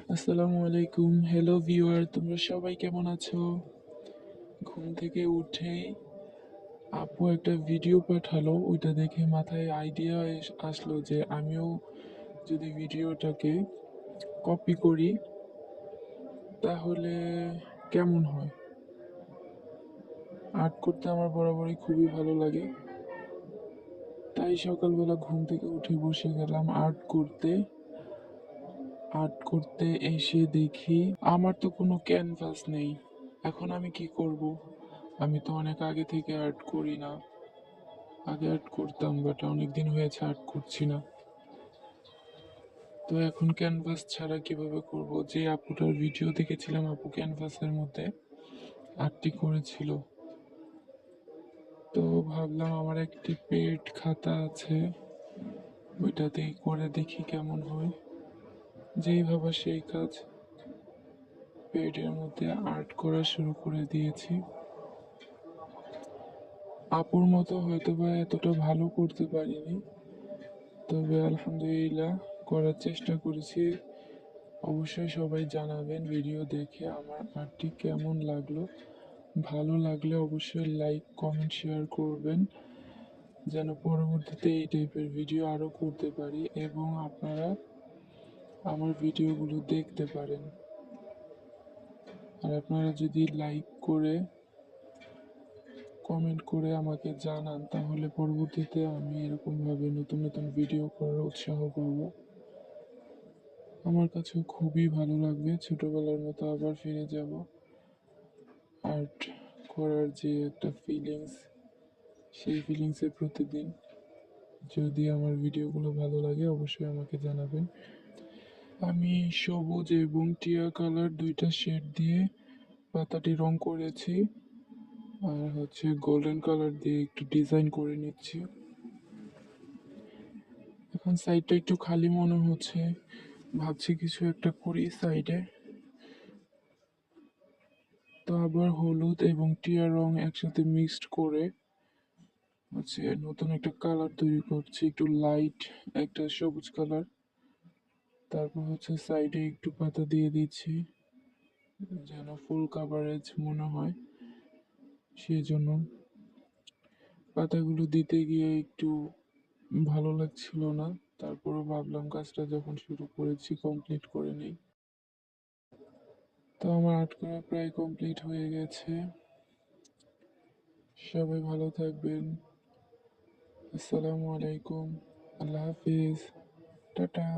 আসসালামু আলাইকুম। Hello viewer, তোমরা সবাই কেমন আছো? ঘুম থেকে উঠেই আপু একটা ভিডিও পাঠালো, ওইটা দেখে মাথায় আইডিয়া আসলো যে আমিও যদি ভিডিওটাকে কপি করি তাহলে কেমন হয়। আর্ট করতে আমার বরাবরই খুবই ভালো লাগে, তাই সকালবেলা ঘুম থেকে উঠে বসে গেলাম আর্ট করতে। আর্ট করতে এসে দেখি আমার তো কোনো ক্যানভাস নেই। এখন আমি কি করব? আমি তো অনেক আগে থেকে আর্ট করি না। আগে আর্ট করতাম, বাট অনেকদিন হয়েছে আর্ট করছি না। তো এখন ক্যানভাস ছাড়া কিভাবে করব? যে আপুটার ভিডিও দেখেছিলাম, আপু ক্যানভাসের মধ্যে আর্টটি করেছিল। তো ভাবলাম আমার একটি পেড খাতা আছে, ওইটাতেই করে দেখি কেমন হয়। যেই ভাবা সেই কাজ, পেডের মধ্যে আর্ট করা শুরু করে দিয়েছি। আপুর মতো হয়তো বা এতটা ভালো করতে পারিনি, তবে আলহামদুলিল্লাহ করার চেষ্টা করেছি। অবশ্যই সবাই জানাবেন ভিডিও দেখে আমার আর্টটি কেমন লাগলো। ভালো লাগলে অবশ্যই লাইক কমেন্ট শেয়ার করবেন, যেন পরবর্তীতে এই টাইপের ভিডিও আরও করতে পারি এবং আপনারা আমার ভিডিওগুলো দেখতে পারেন। আর আপনারা যদি লাইক করে কমেন্ট করে আমাকে জানান, তাহলে পরবর্তীতে আমি এরকমভাবে নতুন নতুন ভিডিও করার উৎসাহ পাবো। আমার কাছেও খুবই ভালো লাগবে, ছোটবেলার মতো আবার ফিরে যাব। আর্ট করার যে একটা ফিলিংস, সেই ফিলিংসে প্রতিদিন। যদি আমার ভিডিওগুলো ভালো লাগে অবশ্যই আমাকে জানাবেন। আমি সবুজ এবং টিয়া কালার দুইটা শেড দিয়ে পাতাটি রং করেছি, আর হচ্ছে গোল্ডেন কালার দিয়ে একটু ডিজাইন করে নিচ্ছি। এখন সাইডটা একটু খালি মনে হচ্ছে, ভাবছি কিছু একটা করি সাইডে। তো আবার হলুদ এবং টিয়া রং একসাথে মিক্সড করে হচ্ছে নতুন একটা কালার তৈরি করছি, একটু লাইট একটা সবুজ কালার। তারপর হচ্ছে সাইডে একটু পাতা দিয়ে দিচ্ছি যেন ফুল কাভারেজ মনে হয়, সেই জন্য। পাতাগুলো দিতে গিয়ে একটু ভালো লাগছিল না, তারপরও ভাবলাম কাজটা যখন শুরু করেছি কমপ্লিট করে নেই। তো আমার আর্ট করা প্রায় কমপ্লিট হয়ে গেছে। সবাই ভালো থাকবেন। আসসালামু আলাইকুম, আল্লাহ হাফিজ, টাটা।